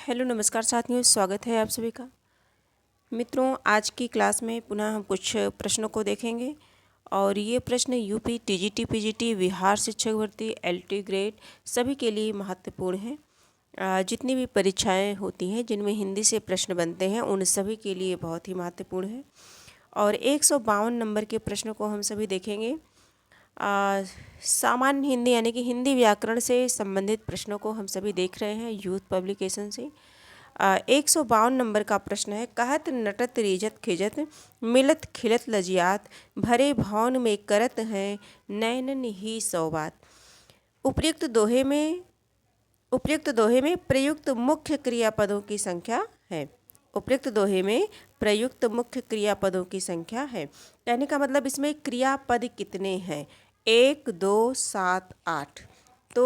Hello नमस्कार साथियों, स्वागत है आप सभी का। मित्रों, आज की क्लास में पुनः हम कुछ प्रश्नों को देखेंगे और ये प्रश्न यूपी, टीजीटी, पीजीटी, बिहार शिक्षक भर्ती, एलटी ग्रेड सभी के लिए महत्वपूर्ण हैं। जितनी भी परीक्षाएं होती हैं जिनमें हिंदी से प्रश्न बनते हैं उन सभी के लिए बहुत ही महत्वपूर्ण है। और 152 नंबर के प्रश्नों को हम सभी देखेंगे। सामान्य हिंदी यानी कि हिंदी व्याकरण से संबंधित प्रश्नों को हम सभी देख रहे हैं यूथ पब्लिकेशन से। 152 नंबर का प्रश्न है, कहत नटत रीझत खिजत मिलत खिलत लजियात भरे भवन में करत हैं नैनन ही सौबात। उपयुक्त दोहे में प्रयुक्त मुख्य क्रियापदों की संख्या है। उपयुक्त दोहे में प्रयुक्त मुख्य क्रियापदों की संख्या है। कहने का मतलब इसमें क्रियापद कितने हैं? 1, 2, 7, 8। तो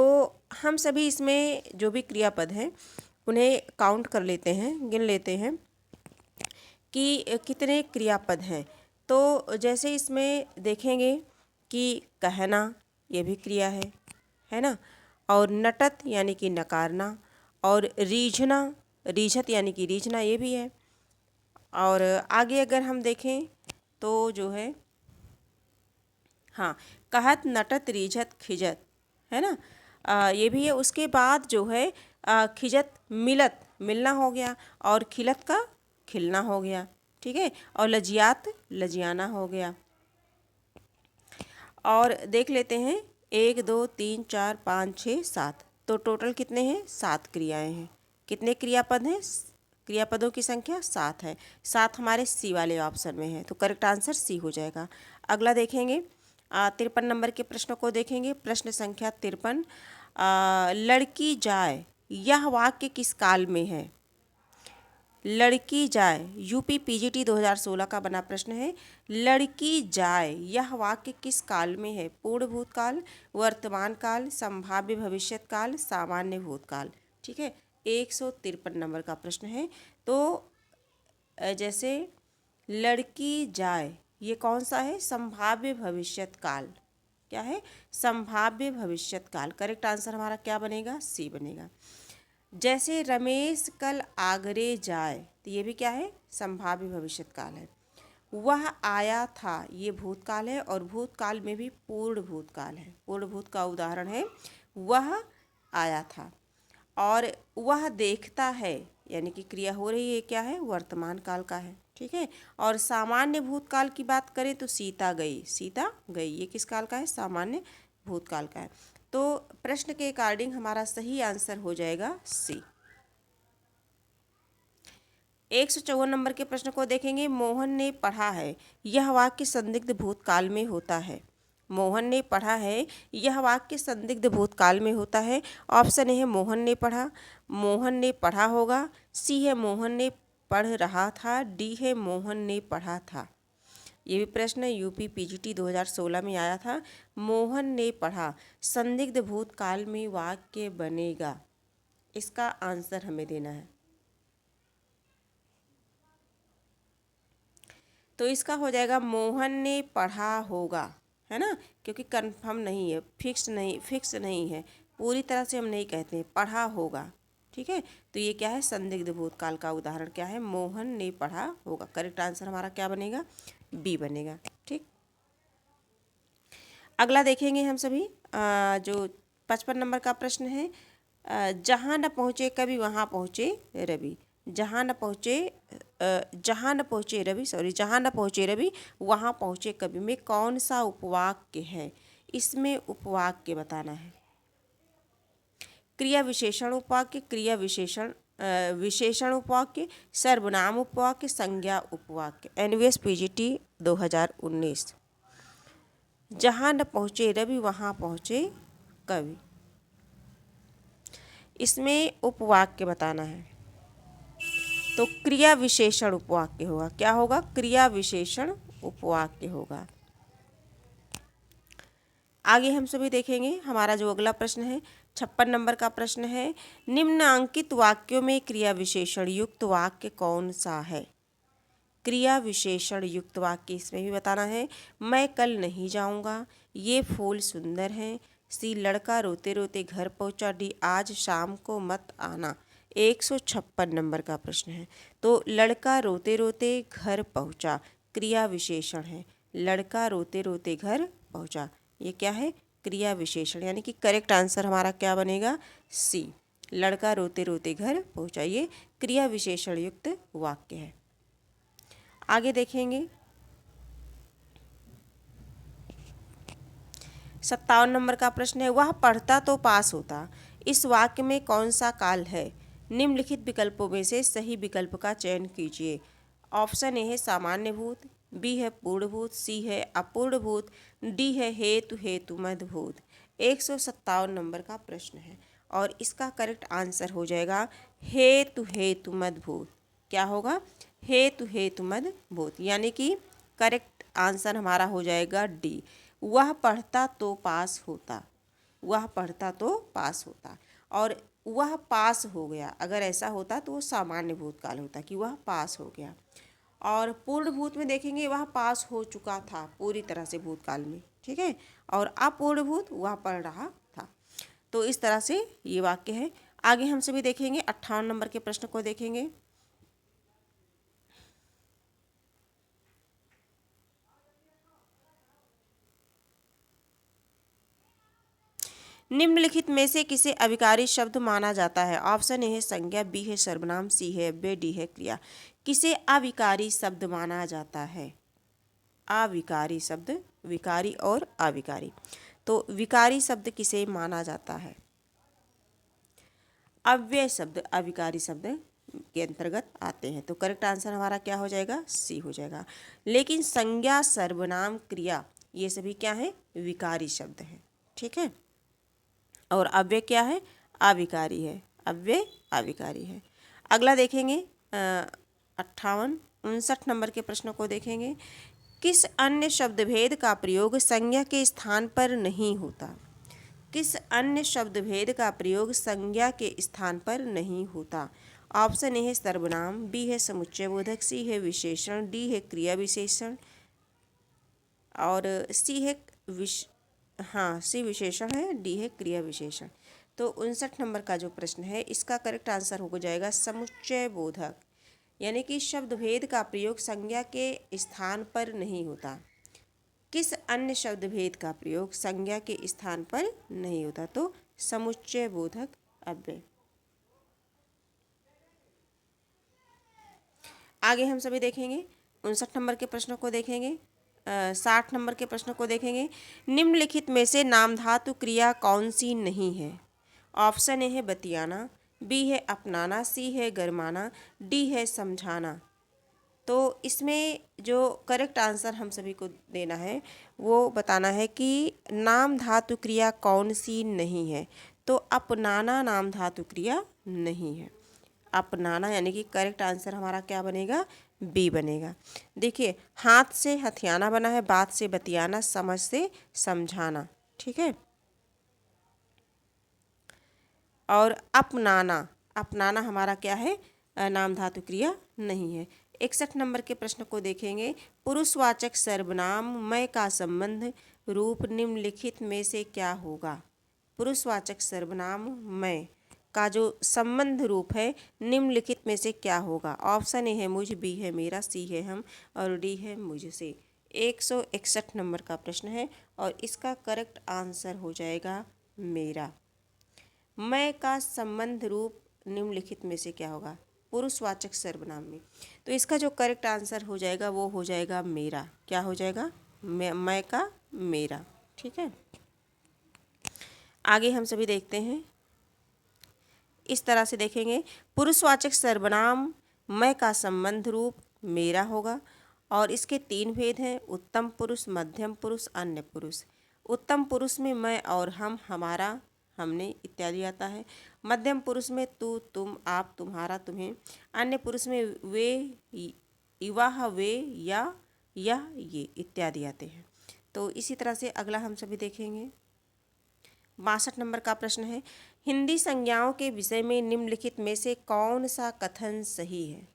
हम सभी इसमें जो भी क्रियापद हैं उन्हें काउंट कर लेते हैं, गिन लेते हैं कि कितने क्रियापद हैं। तो जैसे इसमें देखेंगे कि कहना, ये भी क्रिया है ना। और नटत यानी कि नकारना, और रीझना, रीझत यानी कि रीझना, ये भी है। और आगे अगर हम देखें तो जो है, हाँ, कहत नटत रीझत खिजत, है ना, ये भी है। उसके बाद जो है खिजत मिलत, मिलना हो गया, और खिलत का खिलना हो गया, ठीक है। और लजियात लजियाना हो गया। और देख लेते हैं 1, 2, 3, 4, 5, 6, 7। तो टोटल कितने हैं? 7 क्रियाएं हैं। कितने क्रियापद हैं? क्रियापदों की संख्या 7 है। 7 हमारे सी वाले ऑप्शन में है, तो करेक्ट आंसर सी हो जाएगा। अगला देखेंगे 53 नंबर के प्रश्नों को देखेंगे। प्रश्न संख्या 53, लड़की जाए यह वाक्य किस काल में है? लड़की जाए, यूपी पीजीटी 2016 का बना प्रश्न है। लड़की जाए यह वाक्य किस काल में है? पूर्ण भूतकाल, वर्तमान काल, संभाव्य भविष्यत काल, सामान्य भूतकाल, ठीक है। 153 नंबर का प्रश्न है। तो जैसे लड़की जाए, ये कौन सा है? संभाव्य भविष्यत काल। क्या है? संभाव्य भविष्यत काल। करेक्ट आंसर हमारा क्या बनेगा? सी बनेगा। जैसे रमेश कल आगरे जाए, तो ये भी क्या है? संभाव्य भविष्यत काल है। वह आया था, ये भूतकाल है, और भूतकाल में भी पूर्ण भूतकाल है। पूर्ण भूत का उदाहरण है वह आया था। और वह देखता है, यानी कि क्रिया हो रही है, क्या है? वर्तमान काल का है, ठीक है। और सामान्य भूतकाल की बात करें तो सीता गई, सीता गई, ये किस काल का है? सामान्य भूतकाल का है। तो प्रश्न के अकॉर्डिंग हमारा सही आंसर हो जाएगा सी। 154 नंबर के प्रश्न को देखेंगे। मोहन ने पढ़ा है यह वाक्य संदिग्ध भूतकाल में होता है। मोहन ने पढ़ा है यह वाक्य संदिग्ध भूतकाल में होता है। ऑप्शन ए है मोहन ने पढ़ा, मोहन ने पढ़ा होगा। सी है मोहन ने पढ़ रहा था। डी है मोहन ने पढ़ा था। ये भी प्रश्न यूपी पीजीटी 2016 में आया था। मोहन ने पढ़ा, संदिग्ध भूतकाल में वाक्य बनेगा। इसका आंसर हमें देना है। तो इसका हो जाएगा मोहन ने पढ़ा होगा, है ना, क्योंकि कंफर्म नहीं है, फिक्स नहीं है, पूरी तरह से हम नहीं कहते हैं, पढ़ा होगा, ठीक है। तो ये क्या है? संदिग्ध भूतकाल का उदाहरण क्या है? मोहन ने पढ़ा होगा। करेक्ट आंसर हमारा क्या बनेगा? बी बनेगा, ठीक। अगला देखेंगे हम सभी जो 55 नंबर का प्रश्न है। जहाँ न पहुँचे कवि वहाँ पहुँचे रवि। जहाँ न पहुँचे रवि वहाँ पहुँचे कवि में कौन सा उपवाक्य है? इसमें उपवाक्य बताना है। क्रिया विशेषण उपवाक्य, क्रिया विशेषण उपवाक्य, सर्वनाम उपवाक्य, संज्ञा उपवाक्य। NVS PGT 2019। जहाँ न पहुँचे रवि वहाँ पहुँचे कवि, इसमें उपवाक्य बताना है। तो क्रिया विशेषण उपवाक्य होगा। क्या होगा? क्रिया विशेषण उपवाक्य होगा। आगे हम सभी देखेंगे हमारा जो अगला प्रश्न है 56 नंबर का प्रश्न है। निम्नांकित वाक्यों में क्रिया विशेषण युक्त वाक्य कौन सा है? क्रिया विशेषण युक्त वाक्य इसमें भी बताना है। मैं कल नहीं जाऊंगा, ये फूल सुंदर हैं। सी लड़का रोते रोते घर पहुंचा। डी आज शाम को मत आना। 156 नंबर का प्रश्न है। तो लड़का रोते रोते घर पहुंचा, क्रिया विशेषण है। लड़का रोते रोते घर पहुंचा, ये क्या है? क्रिया विशेषण, यानी कि करेक्ट आंसर हमारा क्या बनेगा? सी। लड़का रोते रोते घर पहुंचा, ये क्रिया विशेषण युक्त वाक्य है। आगे देखेंगे 57 नंबर का प्रश्न है, वह पढ़ता तो पास होता। इस वाक्य में कौन सा काल है? निम्नलिखित विकल्पों में से सही विकल्प का चयन कीजिए। ऑप्शन ए है सामान्य भूत, बी है पूर्ण भूत, सी है अपूर्ण भूत, डी है हेतु हेतुमद भूत। 157 नंबर का प्रश्न है और इसका करेक्ट आंसर हो जाएगा हेतु हेतुमद भूत। क्या होगा? हेतु हेतुमद भूत, यानी कि करेक्ट आंसर हमारा हो जाएगा डी। वह पढ़ता तो पास होता, वह पढ़ता तो पास होता, और वह पास हो गया, अगर ऐसा होता तो वो सामान्य भूतकाल होता कि वह पास हो गया। और पूर्ण भूत में देखेंगे वह पास हो चुका था पूरी तरह से भूतकाल में, ठीक है। और अपूर्ण भूत वह पढ़ रहा था। तो इस तरह से ये वाक्य है। आगे हम सभी देखेंगे 58 नंबर के प्रश्न को देखेंगे। निम्नलिखित में से किसे अविकारी शब्द माना जाता है? ऑप्शन ए है संज्ञा, बी है सर्वनाम, सी है अव्यय, डी है क्रिया। किसे अविकारी शब्द माना जाता है? अविकारी शब्द, विकारी और अविकारी। तो विकारी शब्द किसे माना जाता है? अव्यय शब्द अविकारी शब्द के अंतर्गत आते हैं। तो करेक्ट आंसर हमारा क्या हो जाएगा? सी हो जाएगा। लेकिन संज्ञा, सर्वनाम, क्रिया ये सभी क्या है? विकारी शब्द हैं, ठीक है। और अव्यय क्या है? अविकारी है, अव्यय अविकारी है। अगला देखेंगे 59 नंबर के प्रश्नों को देखेंगे। किस अन्य शब्द भेद का प्रयोग संज्ञा के स्थान पर नहीं होता? किस अन्य शब्द भेद का प्रयोग संज्ञा के स्थान पर नहीं होता? ऑप्शन ए है सर्वनाम, बी है समुच्चय बोधक, सी है विशेषण, डी है क्रिया विशेषण और सी है सी विशेषण है, डी है क्रिया विशेषण। तो 59 नंबर का जो प्रश्न है इसका करेक्ट आंसर हो जाएगा समुच्चय बोधक, यानी कि शब्द भेद का प्रयोग संज्ञा के स्थान पर नहीं होता। किस अन्य शब्द भेद का प्रयोग संज्ञा के स्थान पर नहीं होता? तो समुच्चय बोधक अव्यय। आगे हम सभी देखेंगे 59 नंबर के प्रश्नों को देखेंगे। 60 नंबर के प्रश्नों को देखेंगे। निम्नलिखित में से नामधातु क्रिया कौन सी नहीं है? ऑप्शन ए है बतियाना, बी है अपनाना, सी है गरमाना, डी है समझाना। तो इसमें जो करेक्ट आंसर हम सभी को देना है वो बताना है कि नाम धातु क्रिया कौन सी नहीं है। तो अपनाना नाम धातु क्रिया नहीं है। अपनाना यानी कि करेक्ट आंसर हमारा क्या बनेगा? बी बनेगा। देखिए, हाथ से हथियाना बना है, बात से बतियाना, समझ से समझाना, ठीक है। और अपनाना, अपनाना हमारा क्या है? नाम धातु क्रिया नहीं है। 61 नंबर के प्रश्न को देखेंगे। पुरुषवाचक सर्वनाम मैं का संबंध रूप निम्नलिखित में से क्या होगा? पुरुषवाचक सर्वनाम मैं का जो संबंध रूप है निम्नलिखित में से क्या होगा? ऑप्शन ए है मुझ, बी है मेरा, सी है हम और डी है मुझसे। 161 नंबर का प्रश्न है और इसका करेक्ट आंसर हो जाएगा मेरा। मैं का संबंध रूप निम्नलिखित में से क्या होगा? पुरुषवाचक सर्वनाम में। तो इसका जो करेक्ट आंसर हो जाएगा वो हो जाएगा मेरा। क्या हो जाएगा? मैं का मेरा, ठीक है। आगे हम सभी देखते हैं, इस तरह से देखेंगे। पुरुषवाचक सर्वनाम मैं का संबंध रूप मेरा होगा और इसके 3 भेद हैं, उत्तम पुरुष, मध्यम पुरुष, अन्य पुरुष। उत्तम पुरुष में मैं और हम, हमारा, हमने इत्यादि आता है। मध्यम पुरुष में तू, तुम, आप, तुम्हारा, तुम्हें। अन्य पुरुष में वे, वह, वे, या, यह, ये इत्यादि आते हैं। तो इसी तरह से अगला हम सभी देखेंगे। 62 नंबर का प्रश्न है, हिंदी संज्ञाओं के विषय में निम्नलिखित में से कौन सा कथन सही है?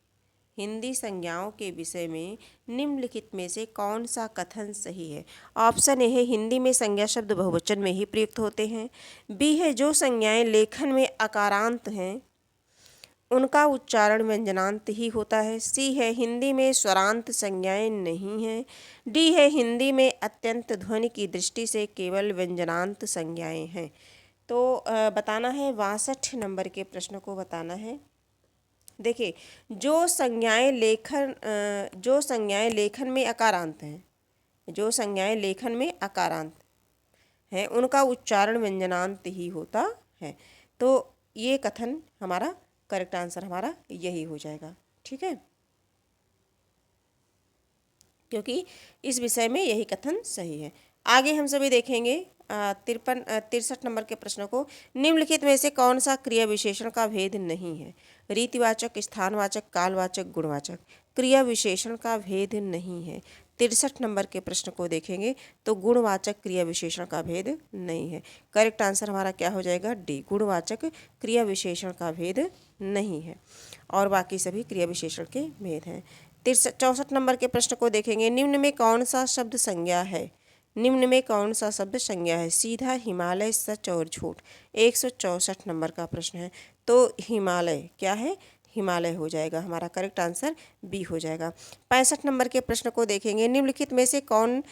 हिंदी संज्ञाओं के विषय में निम्नलिखित में से कौन सा कथन सही है? ऑप्शन ए है हिंदी में संज्ञा शब्द बहुवचन में ही प्रयुक्त होते हैं, बी है जो संज्ञाएं लेखन में अकारांत हैं उनका उच्चारण व्यंजनांत ही होता है। सी है हिंदी में स्वरांत संज्ञाएं नहीं हैं। डी है हिंदी में अत्यंत ध्वनि की दृष्टि से केवल व्यंजनांत संज्ञाएं हैं। तो बताना है 62 नंबर के प्रश्न को बताना है। देखिए, जो संज्ञाएं लेखन में अकारांत हैं, जो संज्ञाएं लेखन में अकारांत हैं, उनका उच्चारण व्यंजनांत ही होता है। तो ये कथन हमारा करेक्ट आंसर हमारा यही हो जाएगा। ठीक है, क्योंकि इस विषय में यही कथन सही है। आगे हम सभी देखेंगे 63 नंबर के प्रश्न को। निम्नलिखित में से कौन सा क्रिया विशेषण का भेद नहीं है? रीतिवाचक, स्थानवाचक, कालवाचक, गुणवाचक। क्रिया विशेषण का भेद नहीं है। 63 नंबर के प्रश्न को देखेंगे तो गुणवाचक क्रिया विशेषण का भेद नहीं है। करेक्ट आंसर हमारा क्या हो जाएगा? डी, गुणवाचक क्रिया विशेषण का भेद नहीं है और बाकी सभी क्रिया विशेषण के भेद हैं। 64 नंबर के प्रश्न को देखेंगे। निम्न में कौन सा शब्द संज्ञा है? निम्न में कौन सा शब्द संज्ञा है? सीधा, हिमालय, सच और झूठ। 164 नंबर का प्रश्न है। तो हिमालय क्या है? हिमालय हो जाएगा। हमारा करेक्ट आंसर बी हो जाएगा। 65 नंबर के प्रश्न को देखेंगे। निम्नलिखित में से कौन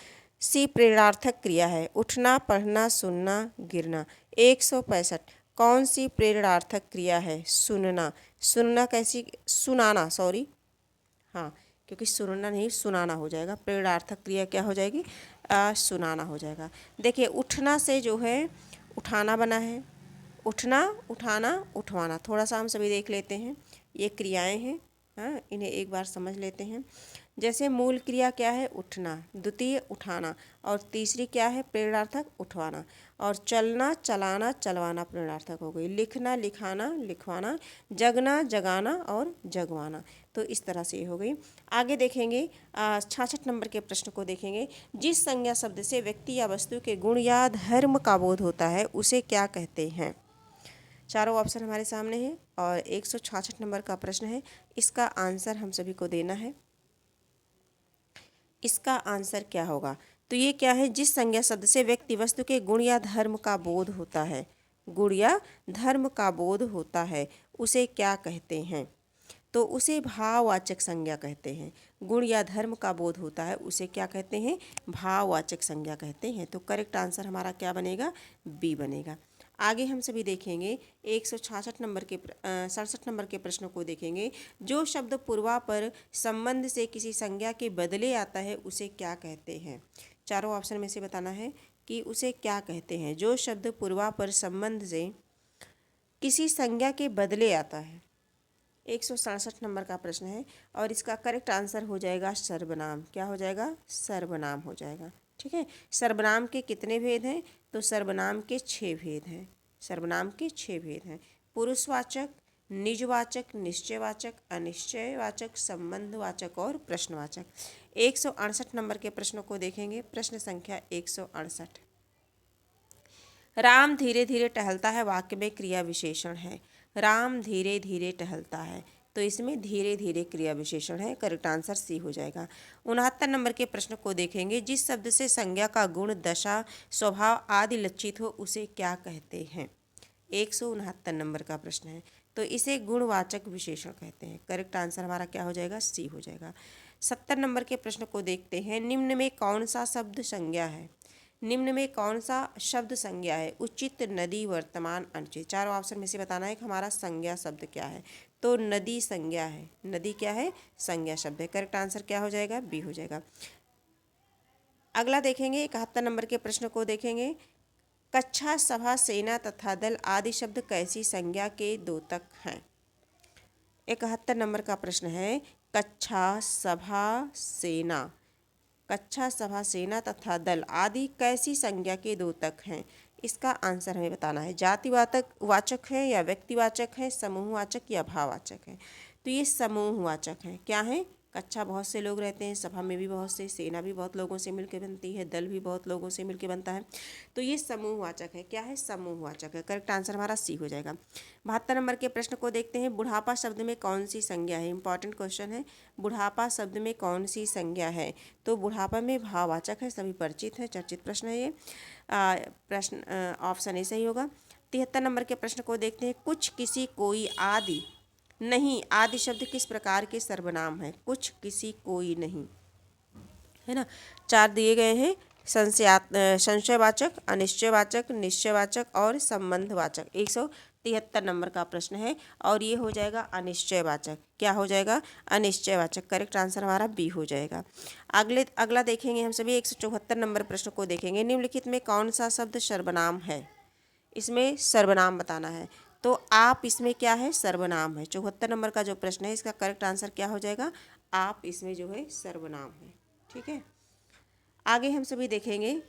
सी प्रेरणार्थक क्रिया है? उठना, पढ़ना, सुनना, गिरना। 165 कौन सी प्रेरणार्थक क्रिया है? सुनना। सुनना कैसी? सुनाना, सॉरी, हाँ, क्योंकि सुनना नहीं सुनाना हो जाएगा। प्रेरणार्थक क्रिया क्या हो जाएगी? सुनाना हो जाएगा। देखिए, उठना से जो है उठाना बना है। उठना, उठाना, उठवाना। थोड़ा सा हम सभी देख लेते हैं, ये क्रियाएं हैं। हाँ, इन्हें एक बार समझ लेते हैं। जैसे मूल क्रिया क्या है? उठना, द्वितीय उठाना, और तीसरी क्या है? प्रेरणार्थक उठवाना। और चलना, चलाना, चलवाना प्रेरणार्थक हो गई। लिखना, लिखाना, लिखवाना। जगना, जगाना और जगवाना। तो इस तरह से ये हो गई। आगे देखेंगे 66 नंबर के प्रश्न को देखेंगे। जिस संज्ञा शब्द से व्यक्ति या वस्तु के गुण या धर्म का बोध होता है उसे क्या कहते हैं? चारों ऑप्शन हमारे सामने हैं और 166 नंबर का प्रश्न है। इसका आंसर हम सभी को देना है। इसका आंसर क्या होगा? तो ये क्या है? जिस संज्ञा शब्द से व्यक्ति वस्तु के गुण या धर्म का बोध होता है, गुण या धर्म का बोध होता है, उसे क्या कहते हैं? तो उसे भाववाचक संज्ञा कहते हैं। गुण या धर्म का बोध होता है उसे क्या कहते हैं? भाववाचक संज्ञा कहते हैं। तो करेक्ट आंसर हमारा क्या बनेगा? बी बनेगा। आगे हम सभी देखेंगे 166 नंबर के 67 नंबर के प्रश्नों को देखेंगे। जो शब्द पूर्वापर संबंध से किसी संज्ञा के बदले आता है उसे क्या कहते हैं? चारों ऑप्शन में से बताना है कि उसे क्या कहते हैं। जो शब्द पूर्वापर संबंध से किसी संज्ञा के बदले आता है, 167 नंबर का प्रश्न है और इसका करेक्ट आंसर हो जाएगा सर्वनाम। क्या हो जाएगा? सर्वनाम हो जाएगा। ठीक है, सर्वनाम के कितने भेद हैं? तो सर्वनाम के 6 भेद हैं। सर्वनाम के 6 भेद हैं। पुरुषवाचक, निजवाचक, निश्चयवाचक, अनिश्चयवाचक, संबंधवाचक और प्रश्नवाचक। 168 नंबर के प्रश्नों को देखेंगे। प्रश्न संख्या 168। राम धीरे धीरे टहलता है वाक्य में क्रिया विशेषण है। राम धीरे धीरे टहलता है, तो इसमें धीरे धीरे क्रिया विशेषण है। करेक्ट आंसर सी हो जाएगा। 69 नंबर के प्रश्न को देखेंगे। जिस शब्द से संज्ञा का गुण, दशा, स्वभाव आदि लक्षित हो उसे क्या कहते हैं? 169 नंबर का प्रश्न है, तो इसे गुणवाचक विशेषण कहते हैं। करेक्ट आंसर हमारा क्या हो जाएगा? सी हो जाएगा। 70 नंबर के प्रश्न को देखते हैं। निम्न में कौन सा शब्द संज्ञा है? निम्न में कौन सा शब्द संज्ञा है? उचित, नदी, वर्तमान, अनुचित। चारों ऑप्शन में से बताना है कि हमारा संज्ञा शब्द क्या है। तो नदी संज्ञा है। नदी क्या है? संज्ञा शब्द है। करेक्ट आंसर क्या हो जाएगा? बी हो जाएगा। अगला देखेंगे 71 नंबर के प्रश्न को देखेंगे। कक्षा, सभा, सेना तथा दल आदि शब्द कैसी संज्ञा के द्योतक हैं? 71 नंबर का प्रश्न है। कक्षा, सभा, सेना, कक्षा, सभा, सेना तथा दल आदि कैसी संज्ञा के द्योतक हैं? इसका आंसर हमें बताना है। जातिवाचक वाचक है या व्यक्तिवाचक है, समूहवाचक या भाववाचक है? तो ये समूहवाचक है। क्या है? कक्षा बहुत से लोग रहते हैं, सभा में भी बहुत से, सेना भी बहुत लोगों से मिलकर बनती है, दल भी बहुत लोगों से मिलकर बनता है। तो ये समूहवाचक है। क्या है? समूहवाचक है। करेक्ट आंसर हमारा सी हो जाएगा। 72 नंबर के प्रश्न को देखते हैं। बुढ़ापा शब्द में कौन सी संज्ञा है? इंपॉर्टेंट क्वेश्चन है। बुढ़ापा शब्द में कौन सी संज्ञा है? तो बुढ़ापा में भाववाचक है, सभी परिचित है, चर्चित प्रश्न है ये। प्रश्न ऑप्शन ए सही होगा। 73 नंबर के प्रश्न को देखते हैं। कुछ, किसी, कोई आदि नहीं आदि शब्द किस प्रकार के सर्वनाम है? कुछ, किसी, कोई, नहीं, है ना। 4 दिए गए हैं, संशयवाचक, अनिश्चयवाचक, निश्चयवाचक और संबंधवाचक। 173 नंबर का प्रश्न है और ये हो जाएगा अनिश्चयवाचक। क्या हो जाएगा? अनिश्चयवाचक। करेक्ट आंसर हमारा बी हो जाएगा। अगला देखेंगे हम सभी 174 नंबर प्रश्न को देखेंगे। निम्नलिखित में कौन सा शब्द सर्वनाम है? इसमें सर्वनाम बताना है। तो आप इसमें क्या है? सर्वनाम है। 74 नंबर का जो प्रश्न है इसका करेक्ट आंसर क्या हो जाएगा? आप इसमें जो है सर्वनाम है। ठीक है, आगे हम सभी देखेंगे।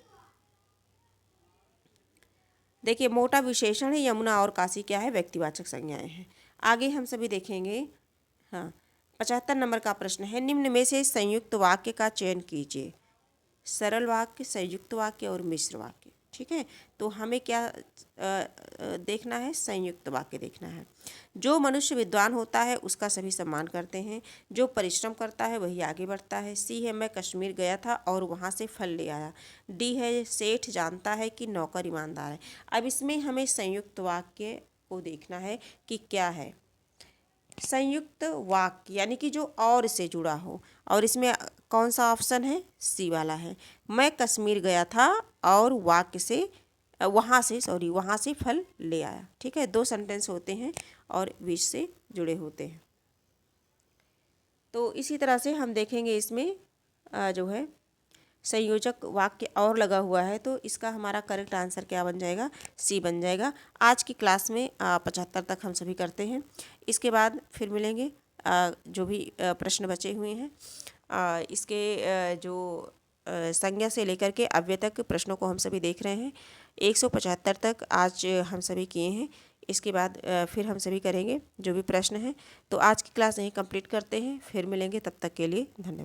देखिए, मोटा विशेषण है, यमुना और काशी क्या है? व्यक्तिवाचक संज्ञाएं हैं। आगे हम सभी देखेंगे। हाँ, 75 नंबर का प्रश्न है, निम्न में से संयुक्त वाक्य का चयन कीजिए। सरल वाक्य, संयुक्त वाक्य और मिश्र वाक्य। ठीक है, तो हमें क्या देखना है? संयुक्त वाक्य देखना है। जो मनुष्य विद्वान होता है उसका सभी सम्मान करते हैं, जो परिश्रम करता है वही आगे बढ़ता है। सी है, मैं कश्मीर गया था और वहाँ से फल ले आया। डी है, सेठ जानता है कि नौकर ईमानदार है। अब इसमें हमें संयुक्त वाक्य को देखना है कि क्या है। संयुक्त वाक्य यानी कि जो और से जुड़ा हो, और इसमें कौन सा ऑप्शन है? सी वाला है। मैं कश्मीर गया था और वहाँ से फल ले आया। ठीक है, 2 सेंटेंस होते हैं और विश से जुड़े होते हैं। तो इसी तरह से हम देखेंगे इसमें जो है संयोजक वाक्य और लगा हुआ है, तो इसका हमारा करेक्ट आंसर क्या बन जाएगा? सी बन जाएगा। आज की क्लास में 75 तक हम सभी करते हैं। इसके बाद फिर मिलेंगे जो भी प्रश्न बचे हुए हैं। इसके जो संज्ञा से लेकर के अव्यय तक प्रश्नों को हम सभी देख रहे हैं। 175 तक आज हम सभी किए हैं। इसके बाद फिर हम सभी करेंगे जो भी प्रश्न हैं। तो आज की क्लास यहीं कंप्लीट करते हैं, फिर मिलेंगे, तब तक के लिए धन्यवाद।